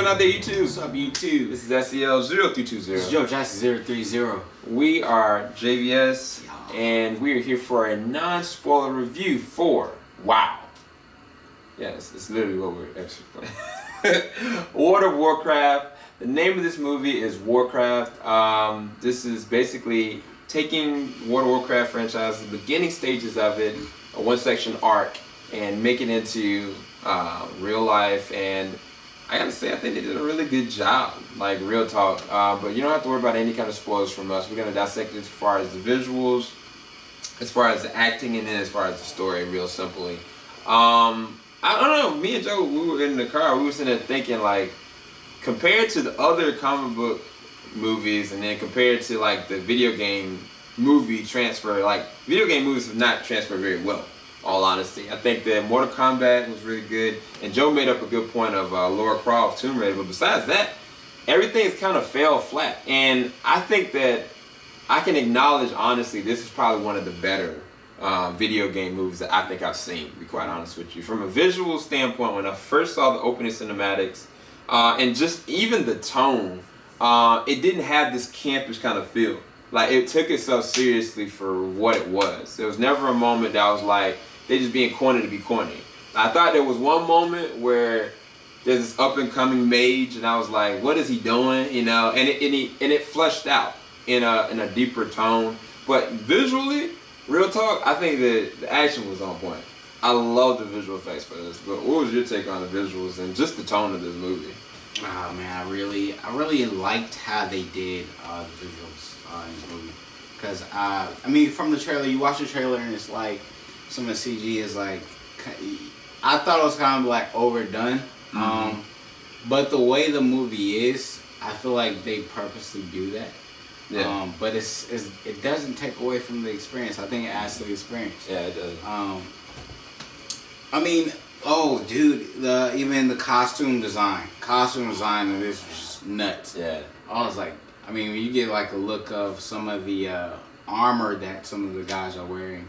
out there, YouTube? What's up, YouTube? This is SEL0320. This is Joe Jackson 030. We are JVS, and we are here for a non-spoiler review for WoW. Yes, it's literally what we're actually playing. World of Warcraft. The name of this movie is WarCraft. This is basically taking World of Warcraft franchise, the beginning stages of it, a one-section arc, and make it into real life. And I gotta say, I think they did a really good job, like real talk. But you don't have to worry about any kind of spoilers from us. We're gonna dissect it as far as the visuals, as far as the acting, and then as far as the story, real simply. I don't know, me and Joe, we were in the car, we were sitting there thinking, like, compared to the other comic book movies, and then compared to like the video game movie transfer, like video game movies have not transferred very well, all honesty. I think that Mortal Kombat was really good, and Joe made up a good point of Lara Croft, Tomb Raider, but besides that, everything's kind of fell flat. And I think that I can acknowledge, honestly, this is probably one of the better video game movies that I think I've seen, to be quite honest with you. From a visual standpoint, when I first saw the opening cinematics, and just even the tone, it didn't have this campish kind of feel. Like, it took itself seriously for what it was. There was never a moment that I was like, they just being corny to be corny. I thought there was one moment where there's this up and coming mage, and I was like, what is he doing? You know, and it flushed out in a deeper tone. But visually, real talk, I think that the action was on point. I love the visual effects for this. But what was your take on the visuals and just the tone of this movie? Oh man, I really liked how they did the visuals in the movie. Cause I mean, from the trailer, you watch the trailer and it's like some of the CG is like, I thought it was kind of like overdone. Mm-hmm. But the way the movie is, I feel like they purposely do that. Yeah. But it doesn't take away from the experience. I think it adds to the experience. Yeah, it does. I mean, oh, dude, even the costume design of this was just nuts. Yeah. I was like, I mean, when you get like a look of some of the armor that some of the guys are wearing,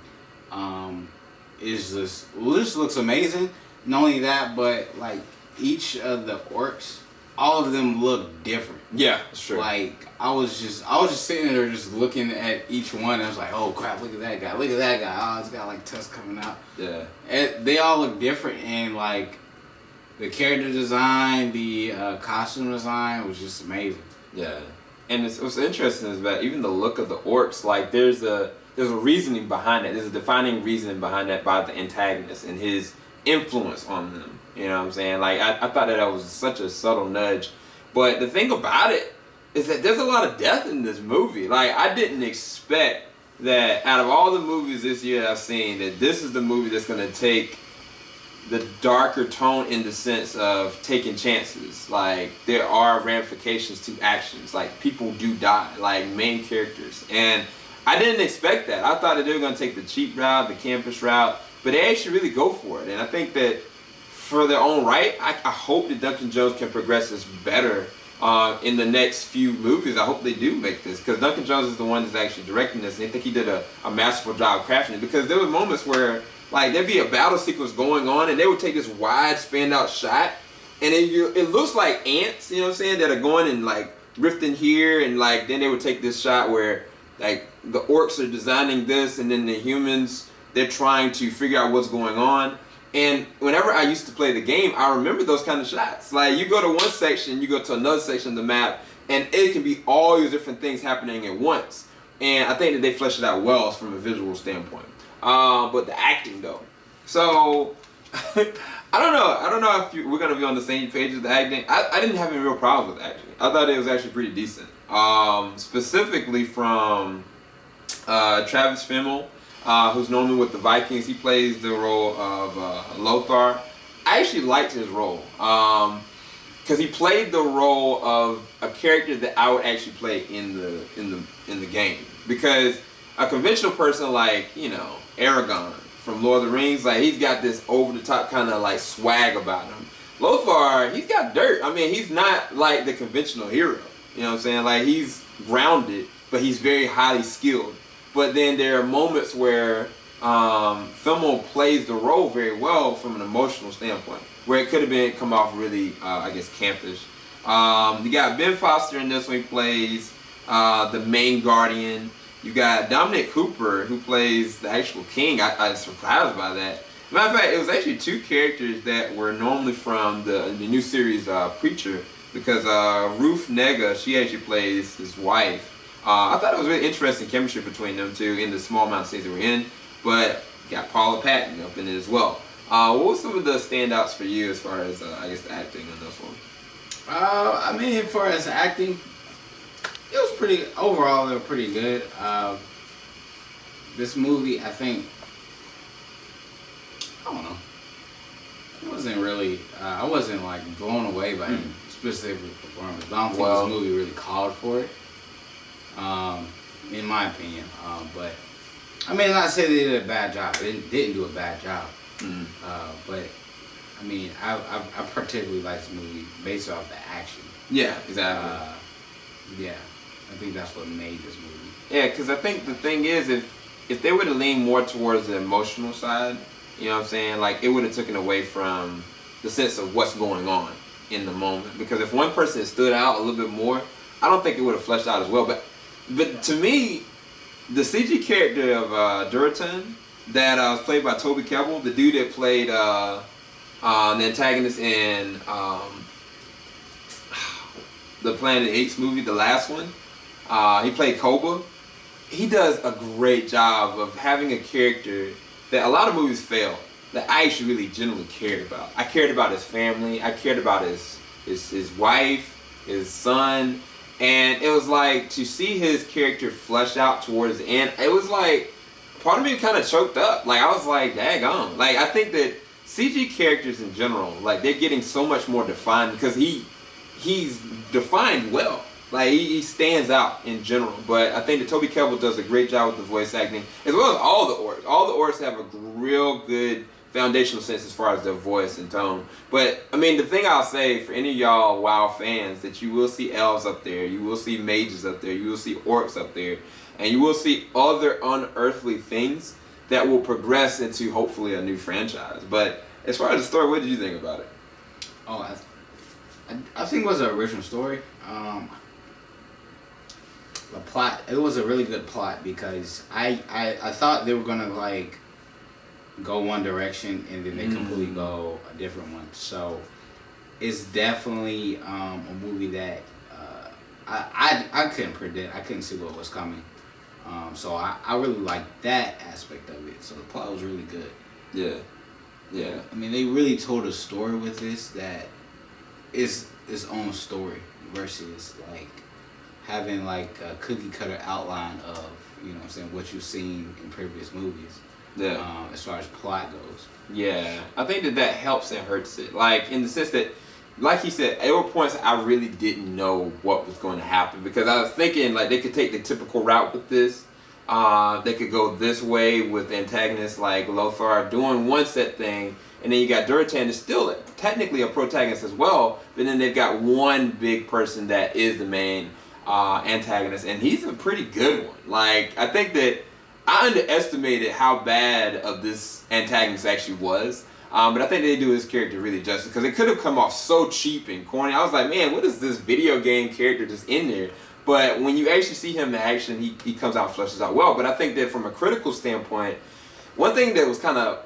this looks amazing. Not only that, but like each of the orcs, all of them look different. Yeah, that's true. Like I was just sitting there just looking at each one. I was like, oh crap, look at that guy, look at that guy. Oh, it's got like tusks coming out. Yeah. They all look different, and like the character design, the costume design was just amazing. Yeah. And what's interesting is that even the look of the orcs, like there's a reasoning behind it. There's a defining reasoning behind that by the antagonist and his influence on them. You know what I'm saying? Like I thought that was such a subtle nudge. But the thing about it is that there's a lot of death in this movie. Like, I didn't expect that out of all the movies this year that I've seen, that this is the movie that's going to take the darker tone in the sense of taking chances. Like, there are ramifications to actions. Like, people do die, like main characters. And I didn't expect that. I thought that they were going to take the cheap route, the campus route, but they actually really go for it. And I think that for their own right, I hope that Duncan Jones can progress this better in the next few movies. I hope they do make this, because Duncan Jones is the one that's actually directing this, and I think he did a masterful job crafting it, because there were moments where like there'd be a battle sequence going on, and they would take this wide spanned out shot, and it looks like ants, you know what I'm saying, that are going and like rifting here, and like then they would take this shot where like the orcs are designing this, and then the humans, they're trying to figure out what's going on. And whenever I used to play the game, I remember those kind of shots. Like, you go to one section, you go to another section of the map, and it can be all these different things happening at once. And I think that they fleshed it out well from a visual standpoint. But the acting, though. So, I don't know if we're going to be on the same page with the acting. I didn't have any real problems with the acting. I thought it was actually pretty decent. Specifically from Travis Fimmel, who's normally with the Vikings. He plays the role of Lothar. I actually liked his role because he played the role of a character that I would actually play in the game. Because a conventional person like, you know, Aragorn from Lord of the Rings, like, he's got this over the top kind of like swag about him. Lothar, he's got dirt. I mean, he's not like the conventional hero. You know what I'm saying? Like, he's grounded, but he's very highly skilled. But then there are moments where Fimmel plays the role very well from an emotional standpoint, where it could have come off really, I guess, campish. You got Ben Foster in this one. He plays the main guardian. You got Dominic Cooper, who plays the actual king. I was surprised by that. Matter of fact, it was actually two characters that were normally from the new series Preacher, because Ruth Nega, she actually plays his wife. I thought it was really interesting chemistry between them two in the small amount of scenes that we're in. But you got Paula Patton up in it as well. What were some of the standouts for you as far as I guess the acting in this one? I mean, as far as acting, it was pretty. Overall, they were pretty good. This movie, I think, I don't know. It wasn't really. I wasn't like blown away by any specific performance. I don't think this movie really called for it. In my opinion, but I mean, not to say they did a bad job. They didn't do a bad job. But I mean, I particularly like this movie based off the action. Yeah, exactly. Yeah, I think that's what made this movie. Yeah, because I think the thing is, if they would have leaned more towards the emotional side, you know what I'm saying, like it would have taken away from the sense of what's going on in the moment. Because if one person stood out a little bit more, I don't think it would have fleshed out as well. But to me, the CG character of Duratan that was played by Toby Kebbell, the dude that played the antagonist in the Planet of the Apes movie, the last one, he played Koba. He does a great job of having a character that a lot of movies fail, that I actually really genuinely cared about. I cared about his family. I cared about his wife, his son. And it was like, to see his character fleshed out towards the end, it was like, part of me kind of choked up. Like, I was like, daggone. Like, I think that CG characters in general, like, they're getting so much more defined because he's defined well. Like, he stands out in general. But I think that Toby Kebbell does a great job with the voice acting, as well as all the orcs. All the orcs have a real good foundational sense as far as their voice and tone. But I mean, the thing I'll say for any of y'all WoW fans, that you will see elves up there, you will see mages up there, you will see orcs up there, and you will see other unearthly things that will progress into hopefully a new franchise. But as far as the story, what did you think about it? Oh, I think it was an original story. The plot, it was a really good plot, because I thought they were gonna like go one direction and then they completely go a different one. So it's definitely a movie that I couldn't predict. I couldn't see what was coming. So I really liked that aspect of it. So the plot was really good. Yeah. I mean, they really told a story with this that is its own story versus like having like a cookie cutter outline of, you know what I'm saying, what you've seen in previous movies. Yeah. As far as plot goes. Yeah, I think that helps and hurts it. Like, in the sense that, like he said, there were points I really didn't know what was going to happen, because I was thinking like they could take the typical route with this. They could go this way with antagonists like Lothar doing one set thing, and then you got Duratan is still technically a protagonist as well, but then they've got one big person that is the main antagonist, and he's a pretty good one. Like, I think that I underestimated how bad of this antagonist actually was. But I think they do his character really justice, because it could have come off so cheap and corny. I was like, man, what is this video game character just in there? But when you actually see him in action, he comes out and fleshes out well. But I think that from a critical standpoint, one thing that was kind of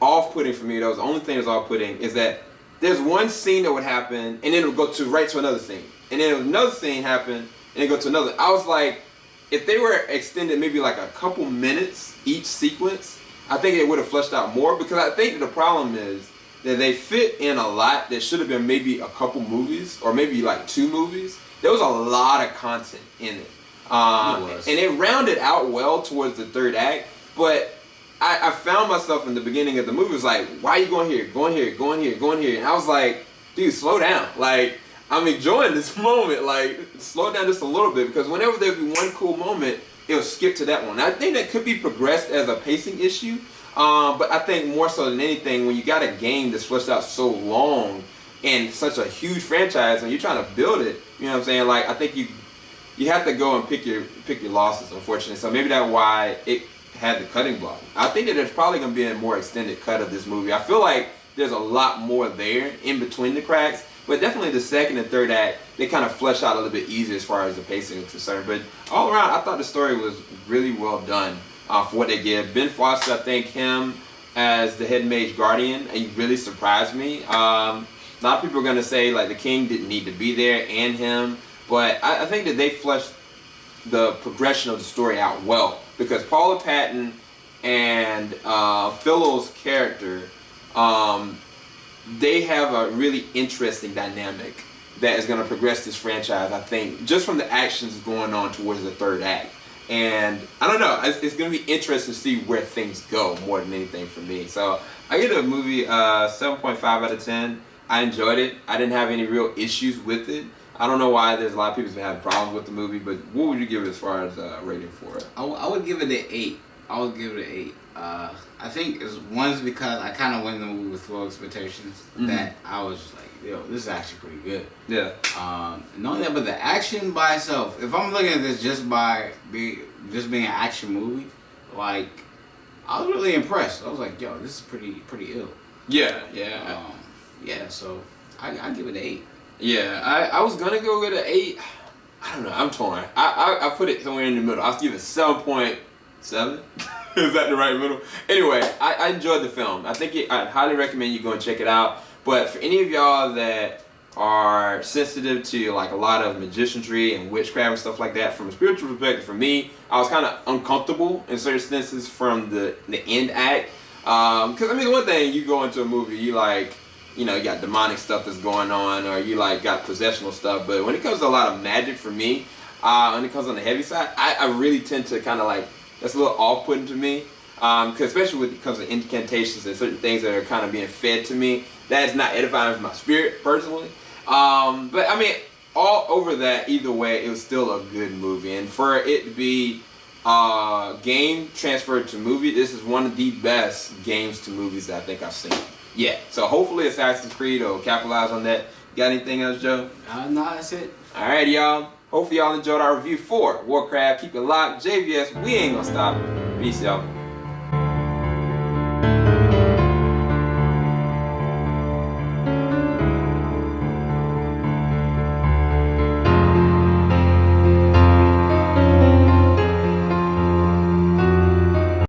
off-putting for me, that was the only thing that was off-putting, is that there's one scene that would happen, and then it would go right to another scene. And then another scene happen, and then go to another. I was like, if they were extended maybe like a couple minutes each sequence, I think it would have fleshed out more, because I think that the problem is that they fit in a lot that should have been maybe a couple movies or maybe like 2 movies. There was a lot of content in it. And it rounded out well towards the third act, but I found myself in the beginning of the movie was like, why are you going here, going here, going here, going here? And I was like, dude, slow down. Like, I'm enjoying this moment. Like, slow down just a little bit, because whenever there'd be one cool moment, it'll skip to that one. I think that could be progressed as a pacing issue, but I think more so than anything, when you got a game that's fleshed out so long and such a huge franchise, and you're trying to build it, you know what I'm saying? Like, I think you have to go and pick your losses, unfortunately. So maybe that's why it had the cutting block. I think that there's probably going to be a more extended cut of this movie. I feel like there's a lot more there in between the cracks, But definitely the second and third act, they kind of flesh out a little bit easier as far as the pacing is concerned. But all around, I thought the story was really well done for what they did. Ben Foster, I think him as the head mage guardian, he really surprised me. A lot of people are going to say like the king didn't need to be there and him, but I think that they fleshed the progression of the story out well, because Paula Patton and Phil's character, they have a really interesting dynamic that is going to progress this franchise, I think, just from the actions going on towards the third act. And I don't know, it's going to be interesting to see where things go more than anything for me. So I give the movie 7.5 out of 10. I enjoyed it. I didn't have any real issues with it. I don't know why there's a lot of people that have problems with the movie, but what would you give it as far as rating for it? I would give it an 8. I would give it an 8. I think one's because I kind of went in the movie with low expectations, that I was just like, yo, this is actually pretty good. Yeah. Not only that, but the action by itself, if I'm looking at this just being an action movie, like, I was really impressed. I was like, yo, this is pretty ill. Yeah. So I give it an 8. Yeah, I was gonna go with an 8. I don't know, I'm torn. I put it somewhere in the middle. I'll give it 7.7. Is that the right middle? Anyway, I enjoyed the film. I'd highly recommend you go and check it out. But for any of y'all that are sensitive to like a lot of magicianry and witchcraft and stuff like that, from a spiritual perspective, for me, I was kind of uncomfortable in certain senses from the end act. Because I mean, one thing, you go into a movie, you like, you know, you got demonic stuff that's going on, or you like got possessional stuff. But when it comes to a lot of magic, for me, when it comes on the heavy side, I really tend to kind of like, that's a little off-putting to me. Because especially when it comes to incantations and certain things that are kind of being fed to me, that is not edifying for my spirit personally. But I mean, all over that, either way, it was still a good movie. And for it to be game transferred to movie, this is one of the best games to movies that I think I've seen. Yeah, so hopefully Assassin's Creed will capitalize on that. Got anything else, Joe? No, that's it. Alright, y'all. Hopefully y'all enjoyed our review for WarCraft. Keep it locked. JVS, we ain't gonna stop. Peace, y'all.